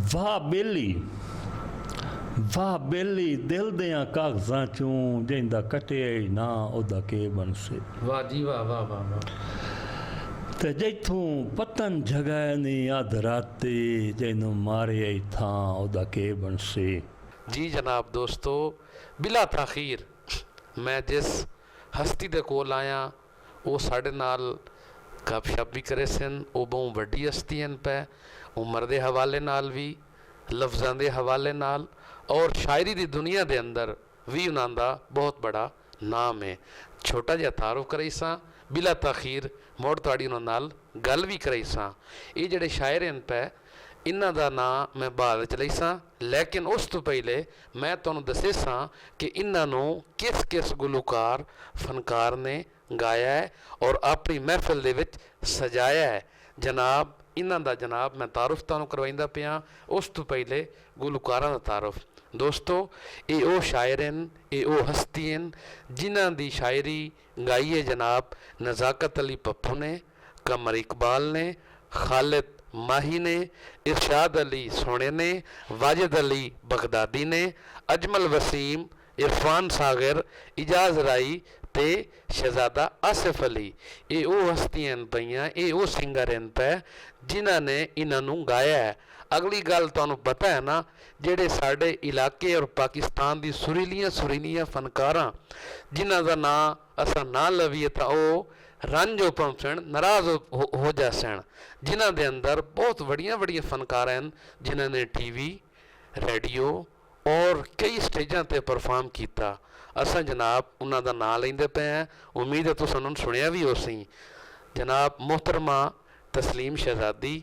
वाह बेली वाह बेली दिल दियां कागज़ां चूं जिंदा कटिया ही ना ओदा के बनसे। वाह जी वाह वाह वाह वाह। ते जैथों पतन जगह नहीं अध राते जैनू मारे ही था ओदा के बनसे। जी जनाब दोस्तों, बिला ताखीर मैं जिस हस्ती दे कोल आया वो साढ़े नाल गपशप भी करे सन। वो बहुत वड्डी हस्ती हैं पै उम्र के हवाले नाल भी, लफ्ज़ां के हवाले नाल, और शायरी की दुनिया के अंदर भी उन्हों का बहुत बड़ा नाम है। छोटा जिहा तारुफ कराई सां, बिला ताखीर मुड़ तुहाडी उन्हां नाल गल भी कराई सां। ये जिहड़े शायर हैं पै इन्हां दा नाम मैं बाद च लई सां, लेकिन उस तो पहले मैं तुहानूं दस्से सां कि इन्हां नूं किस किस गुलकार फनकार ने गाया है और अपनी महफिल दे विच सजाया है। जनाब इन्हां दा जनाब मैं तारुफ तुहानूं करवाइंदा पिया। उस तो पहले गुलकारां दा तारुफ। दोस्तों ये वो शायर हैं, ये वो हस्ती हैं जिन्हां दी शायरी गाई है जनाब नज़ाकत अली पप्पू ने, कमर इकबाल ने, खालिद माही ने, इरशाद अली सोने ने, वाजिद अली बगदादी ने, अजमल वसीम, इरफान सागर, इजाज़ राई ते शहजादा आसिफ अली। ये वो हस्तियां पईयां, ये वो सिंगर हैं पै जिन्हां ने इन्हां गाया है। अगली गल तुहानूं पता है ना, जिहड़े साडे इलाके और पाकिस्तान दी सुरीलियां फनकारां जिन्हां दा नां असां ना लवीए तां ओह रंज हो पहुंचण, नाराज़ हो जासण। जिन्हां दे अंदर बहुत वड्डियां वड्डियां फनकार हैं जिन्हां ने टीवी, रेडियो और कई स्टेजां ते परफॉर्म किया। असां जनाब उन्हां दा नां लैंदे पे हैं, उम्मीद है तुसां उन्हां नूं सुनिया भी हो सी। जनाब मोहतरमा तस्लीम शहजादी,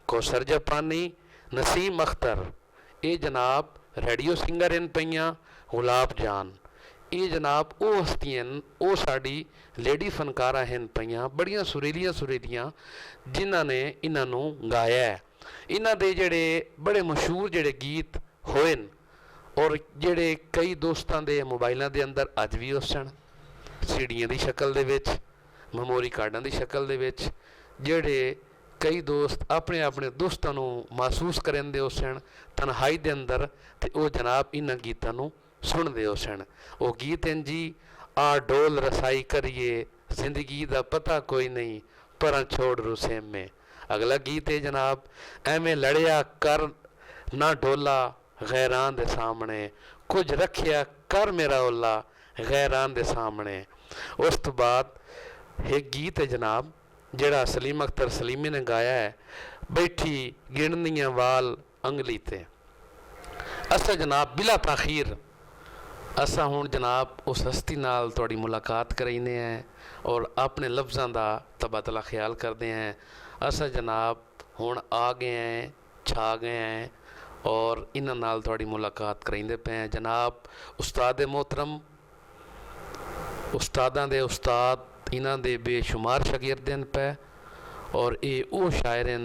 कौसर जापानी, नसीम अख्तर, ये जनाब रेडियो सिंगर हैं पईयां, गुलाब जान, ये जनाब वो हस्तियां वो साड़ी लेडी फनकारा हैं पईयां बड़ियां सुरीलियां जिन्हां ने इन्हां नूं गाया है। इन्हां दे जेड़े बड़े मशहूर जेड़े गीत होए और जेड़े कई दोस्तां दे मोबाइलां दे अंदर अज भी उसन सीडियां दी शक्ल दे विच, मैमोरी कार्डां दी शक्ल दे विच, जेड़े कई दोस्त अपने अपने दोस्तों महसूस करेंदे हो सन तन्हाई दे अंदर, ते वो जनाब इन्हां गीतां नूं सुनदे हो सन। वो गीत हैं जी, आ डोल रसाई करिए जिंदगी दा पता कोई नहीं पर छोड़ रुसे में। अगला गीत है जनाब, एवें लड़िया कर ना डोला गैरां दे सामने, कुछ रखिया कर मेरा ओला गैरां दे सामने। उस तो बाद एक गीत है जनाब जिहड़ा सलीम अख्तर सलीमी ने गाया है, बैठी गिणनियां वाल अंगली ते। असा जनाब बिला ताखीर असा हुण जनाब उस हस्ती नाल तुहाडी मुलाकात कराइने हैं और अपने लफ्ज़ां दा तबादला ख्याल करते हैं। असा जनाब हुण आ गए हैं, छा गए हैं और इन्हां नाल तुहाडी मुलाकात कराइंदे पे हैं। जनाब उस्ताद मोहतरम, उस्तादां दे उस्ताद, इन्हां दे बेशुमार शागिर्द हैं पै और ये वो शायर हैं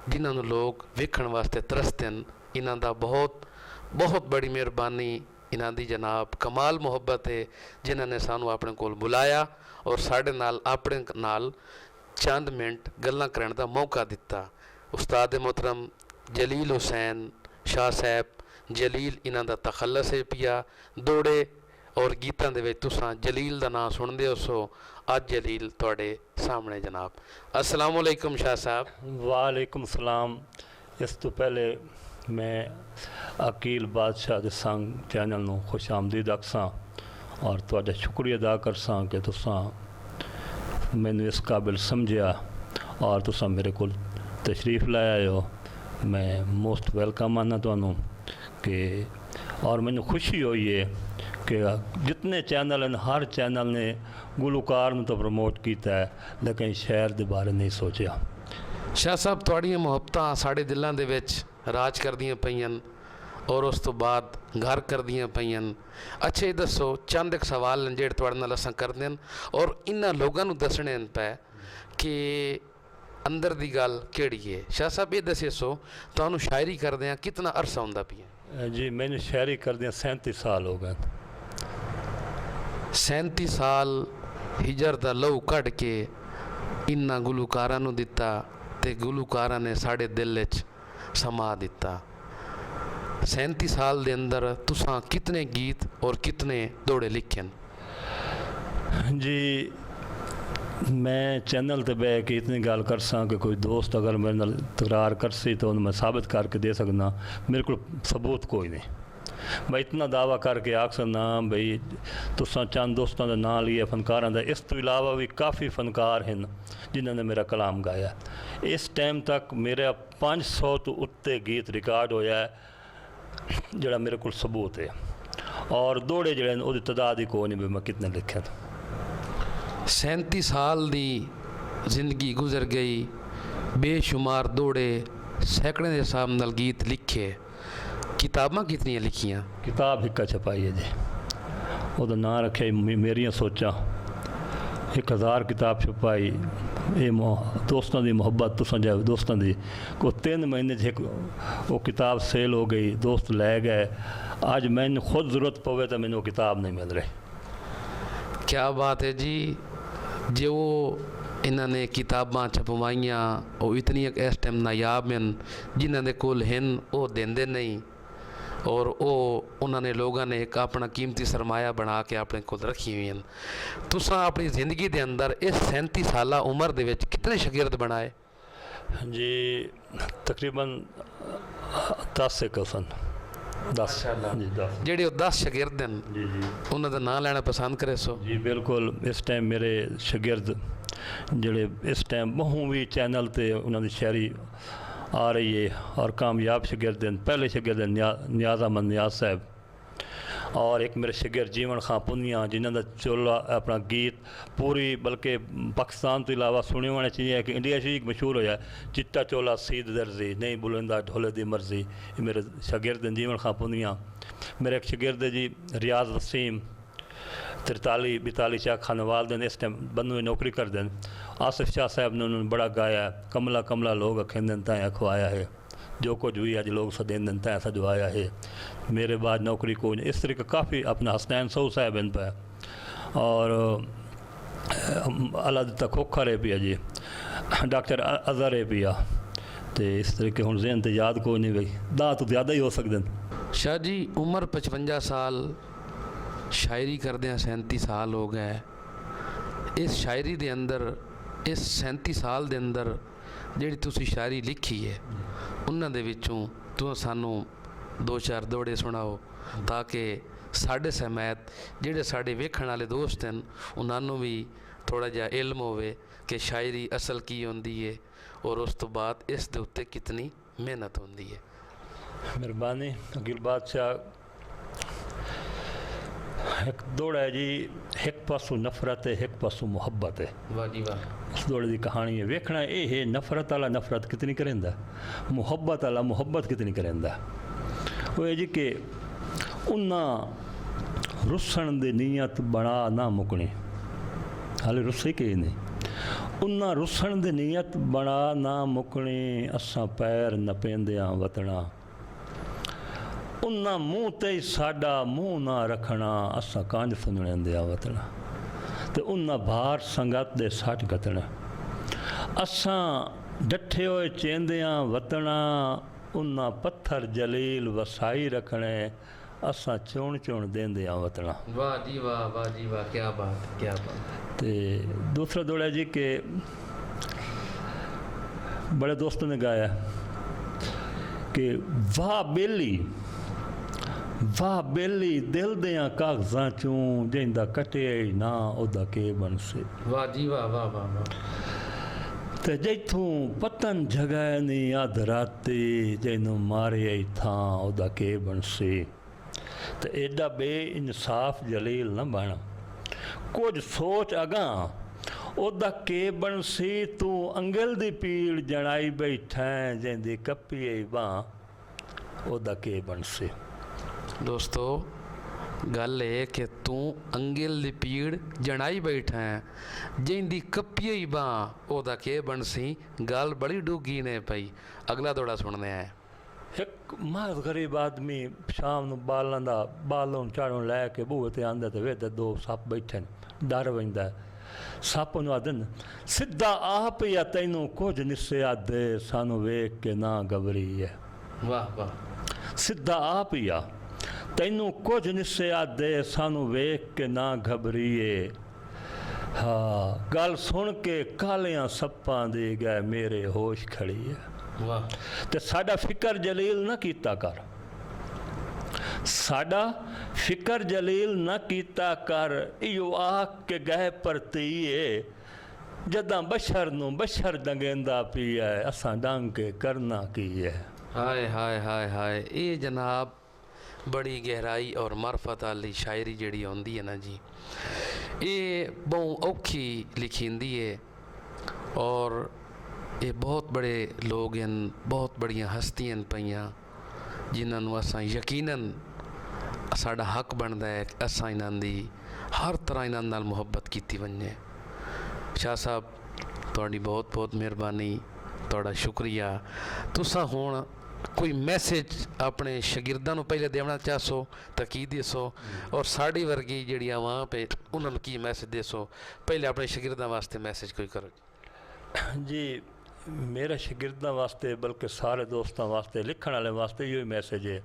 जिन्हां नूं लोग वेखण वास्ते तरसदे हैं। इन्हां दा बहुत बहुत बड़ी मेहरबानी इन्हां दी जनाब, कमाल मुहब्बत है जिन्हां ने सानू अपने कोल बुलाया और साढ़े नाल अपने नाल चंद मिनट गल्लां करन दा मौका दिता। उस्ताद मोहतरम जलील हुसैन शाह साहब, जलील इन्हां दा तखल्लस है पिया दौड़े और गीतां दे विच तुसां जलील दा नाम सुनदे हो। सो अज जलील तुहाडे सामने जनाब। अस्सलाम वालेकुम शाह साहब। वालेकुम सलाम। इस तो पहले मैं अकील बादशाह दे संग चैनल नूं खुश आमदीद आखसां और तुहाडा शुक्रिया अदा करसां कि तुसां मैनूं इस काबिल समझिया और तुसां मेरे कोल तशरीफ़ लाए हो। मैं मोस्ट वेलकम आना तुहानूं कि और मैनूं खुशी हुई है कि जितने चैनल हैं हर चैनल ने गुलकार नूं तो प्रमोट किया है लेकिन शहर के बारे नहीं सोचा। शाह साहब तुहाड़ियां मुहब्बतां साढ़े दिलों दे विच राज करदियां पईयां और उस तो बाद घर करदियां पईयां। अच्छा ये दसो चंद एक सवाल हैं जेह्ड़े तुहाड़े नाल असां करदे हन और इन्हां लोगां नूं दस्सणे हन पै कि अंदर दी गल केड़ी है। शाह साहब ये दस्सो तुहानूं शायरी करदियां कितना अरसा हुंदा पिया? जी मैंने शायरी करदियां 37 साल हो गए। 37 साल हिजर दा लहू कढ़ के इन्हां गुलकारां नूं दिता ते गुलकारां ने साढ़े दिल च समा दिता। 37 साल के अंदर तुसां कितने गीत और कितने दौड़े लिखे? जी मैं चैनल ते बह के इतनी गल कर सा कि कोई दोस्त अगर मेरे नाल तकरार करसी तो मैं साबित करके दे सकना, मेरे को सबूत कोई नहीं। मैं इतना दावा करके आख सकना बई तुसां चंद दोस्तों का नाम लिया फनकारां दा, इस तो इलावा भी काफ़ी फनकार हैं जिन्होंने मेरा कलाम गाया। इस टाइम तक मेरा 500 तो उत्ते गीत रिकॉर्ड होया है जोड़ा मेरे को सबूत है, और दौड़े जड़े वो तादाद ही कोई नहीं भी मैं कितने लिखे। 37 साल की जिंदगी गुजर गई, बेशुमार दौड़े, सैकड़े के हिसाब नाल गीत लिखे, किताबां कितनी लिखियां? किताब हिक्का छपाई है जी, वो नाम रखे मेरिया सोचा। 1000 किताब छपाई। ये दोस्तों की मुहब्बत तुसा जाए दोस्तों की को 3 महीने एक वो किताब सेल हो गई, दोस्त ले गए। आज मैंने खुद ज़रूरत पवे तो मैंने वो किताब नहीं मिल रही। क्या बात है जी। जो इन्होंने किताबां छपवाइयाँ वो इतनी इस टाइम नायाब हैं, जिन्होंने कोल हैं वो देंदे नहीं, और वो उन्होंने लोगों ने एक अपना कीमती सरमाया बना के अपने को रखी हुई हैं। तुसां अपनी ज़िंदगी के अंदर इस 37 साल उम्र दे विच कितने शागिर्द बनाए? जी तकरीबन 10 एक सन। 10 जी 10 जेडे 10 शागिर्द हैं जी जी उन्होंने नाम लेना पसंद करे सो? जी बिल्कुल। इस टाइम मेरे शागिर्द जड़े इस टाइम बहु भी चैनल ते उन्होंने शायरी आ रही है और कामयाब शागिर्द हैं। पहले शागिर्द नियाज़ अहमद नियाज साहब, और एक मेरे शागिर्द जीवन खां पुनिया जिन्होंने चोला अपना गीत पूरी बल्कि पाकिस्तान तो इलावा सुने होने चाहिए कि इंडिया च मशहूर होया, चिट्टा चोला सीध दर्जी नहीं बुलंदा ढोले दी मर्जी। ये मेरे शागिर्द हैं जीवन खां पुनिया। मेरे एक शागिर्द जी रियाज वसीम 43-42 शाह खानवाल दिन इस टाइम बंदू नौकरी कर दें। आसिफ शाह साहब ने उन्होंने बड़ा गाया, कमला कमला लोग अखेंदन तैं अखवाया है, जो कुछ भी अज लोग सदेंदन तैं सजवाया है, मेरे बाद नौकरी को। इस तरीके काफ़ी अपना हसनैन सऊ साहब इन पे, और अल्लाह दिता खोखर है पिया जी, डॉक्टर अजहर है पिया। तो इस तरीके हूँ जहन तो याद कोई नहीं भाई, दाँ तो ज़्यादा ही हो सकते हैं। शाह जी उम्र 55 साल, शायरी करदे 37 साल हो गए। इस शायरी दे अंदर इस 37 साल दे अंदर जिहड़ी तुसी शायरी लिखी है उन्हां दे विचों तुस सानू 2-4 दौड़े सुनाओ, ताकि साढ़े सहमैत जिहड़े साढ़े वेखण वाले दोस्त हैं उन्होंने भी थोड़ा जिहा इल्म होवे कि शायरी असल की होंदी है, और उस तो बाद इस दे उत्ते कितनी मेहनत होंदी है। मेहरबानी। अकील बादशाह एक दौड़ है जी, एक पासों नफरत है, एक पासों मुहब्बत है। वाह जी वाह। उस दौड़ की कहानी है, वेखना ये है नफरत वाला नफरत कितनी करेंदा, मुहब्बत वाला मुहब्बत कितनी करेंदा। वो है जी कि उन्ना रुसन दी नीयत बना ना मुकनी, हाले रुसे के नहीं, उन्ना रुसन दी नीयत बना ना मुकनी, असां पैर न पेंदियां वतना, उन्ना मूँह ते साडा मूँह ना रखना, असां कांज सुनणिया वतना, तो उन्ना भार संगत दे सट गतना, असां डठे होए चेंदियां वतना, उन्ना पत्थर जलील वसाई रखने, असां चुण चुण देंदियां वतना। वाह जी वाह, वाह जी वाह, क्या बात क्या बात। ते दूसरा दौड़ा जी के बड़े दोस्तों ने गाया कि वाह बेली दिल दियां कागजां चूं, जिंदा कटे ना ओदा के बनसे। वाह जी वाह, वाह वाह वाह। ते जैथों पतन जगह नी अध राती, जैनू मारे थां ओदा के बनसे। ते एडा बे इंसाफ जलील न बन, कुछ सोच अगां ओदा के बनसी, तू अंगल दी पीड़ जनाई बैठा, जिंदी कप्पी बां ओदा के बनसे। दोस्तों गल है कि तू अंगल दी पीड़ जनाई बैठा है, जिंदी कप्पी बां ओदा के बनसी। गल बड़ी डूगी ने पई। अगला दौड़ा सुनने आए। एक महज गरीब आदमी शाम ਨੂੰ ਬਾਲਾਂ ਦਾ ਬਾਲੋਂ ਚਾੜੋਂ ਲੈ ਕੇ ਬੂਹੇ ਤੇ ਆਂਦਾ ਤੇ ਵੇਖਦਾ 2 ਸੱਪ ਬੈਠੇ ਨੇ, ਡਰ ਪੈਂਦਾ। ਸੱਪ ਨੂੰ ਆਦਨ ਸਿੱਧਾ ਆਪ ਹੀ ਤੈਨੂੰ ਕੁਝ ਨਿਸਿਆ ਦੇ, ਸਾਨੂੰ ਵੇਖ ਕੇ ਨਾ ਗਵਰੀ ਹੈ। वाह वाह। ਸਿੱਧਾ ਆਪ ਹੀ ਆ। ਤੈਨੂੰ ਕੁਝ ਨਿਸਿਆ ਦੇ ਸਾਨੂੰ ਵੇਖ ਕੇ ਨਾ ਘਬਰੀਏ। ਹਾਂ ਗੱਲ ਸੁਣ ਕੇ ਕਾਲਿਆਂ ਸੱਪਾਂ ਦੇ ਗਏ ਮੇਰੇ ਹੋਸ਼ ਖੜੀ ਹੈ। ਵਾਹ। ਤੇ ਸਾਡਾ ਫਿਕਰ ਜਲੀਲ ਨਾ ਕੀਤਾ ਕਰ, ਸਾਡਾ ਫਿਕਰ ਜਲੀਲ ਨਾ ਕੀਤਾ ਕਰ। ਇਹੋ ਆਖ ਕੇ ਗਏ ਪਰਤੀਏ, ਜਦਾਂ ਬਸ਼ਰ ਨੂੰ ਬਸ਼ਰ ਡੰਗੇਂਦਾ ਪੀਆ ਅਸਾਂ ਡੰਗ ਕੇ ਕਰਨਾ ਕੀ ਹੈ। हाय हाय हाय हाय। ये जनाब बड़ी गहराई और मार्फत वाली शायरी जिहड़ी आउंदी है ना जी, ये बहुत औखी लिखींदी है और ये बहुत बड़े लोग हैं, बहुत बड़ियां हस्तियां पईयां जिन्होंने असां यकीनन साडा हक बनता है कि असां इन्हां दी हर तरह इन्हां नाल मुहब्बत कीती वञे। शाह साहब तुहाडी बहुत बहुत मेहरबानी, तुहाडा शुक्रिया। तुसां हुण कोई मैसेज अपने शागिर्दां नूं पहले देना चाहसो तो की दसो, और साड़ी वर्गी जिहड़ी आवाम पे उन्होंने की मैसेज दसो। पहले अपने शागिर्दां वास्ते मैसेज कोई करो जी। मेरे शागिर्दां वास्ते बल्कि सारे दोस्तों वास्ते लिखण वाले वास्ते इहो मैसेज है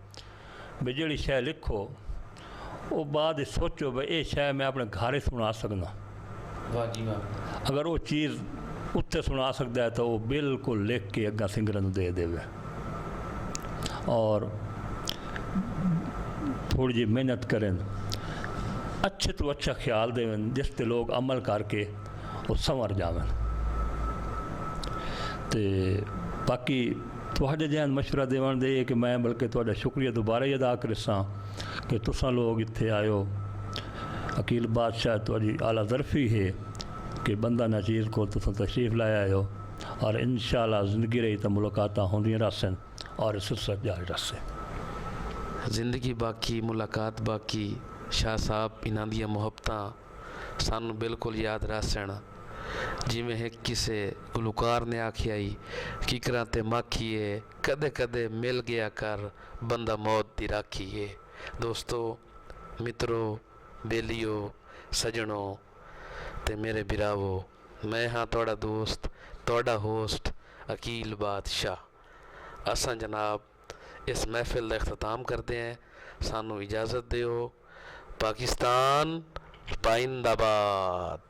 भी जिहड़ी शै लिखो वो बाद सोचो भी ये शै मैं अपने घर ही सुना सकना। वाह जी वाह। अगर वो चीज़ उत्ते सुना सकता है तो वो बिल्कुल लिख के अग्गा सिंगरां नूं दे देवे और थोड़ी जी मेहनत करें, अच्छे तो अच्छा ख्याल देवें जिसते लोग अमल करके वो संवर जावें। तो बाकी तुहाडे जहन मशवरा देवन दे कि मैं बल्कि तुहाडा शुक्रिया दोबारा ही अदा करसां कि तुसां लोग इत्थे आयो। अकील बादशाह तुहाडी आला ज़रफ़ी है कि बंदा नज़ीर को तुसां तशरीफ़ लाया आयो और इंशाअल्लाह ज़िंदगी रही तो मुलाकातां होंदियां रहसन और सिलसिला जारी रहसे। जिंदगी बाकी मुलाकात बाकी। शाह साहब इन्हां दियां मुहब्बतां सानू बिल्कुल याद रहसन। जिवें एक किसे गुलकार ने आखिया ही किकरां ते माखीए कदे कदे मिल गया कर बंदा मौत दी राखीए। दोस्तों मित्रों बेलियो सजनों ते मेरे बिरावो, मैं हाँ तुहाडा दोस्त तुहाडा होस्ट अकील बादशाह। असां जनाब इस महफिल का इख्तिताम करते हैं। सानू इजाज़त दियो। पाकिस्तान जिंदाबाद।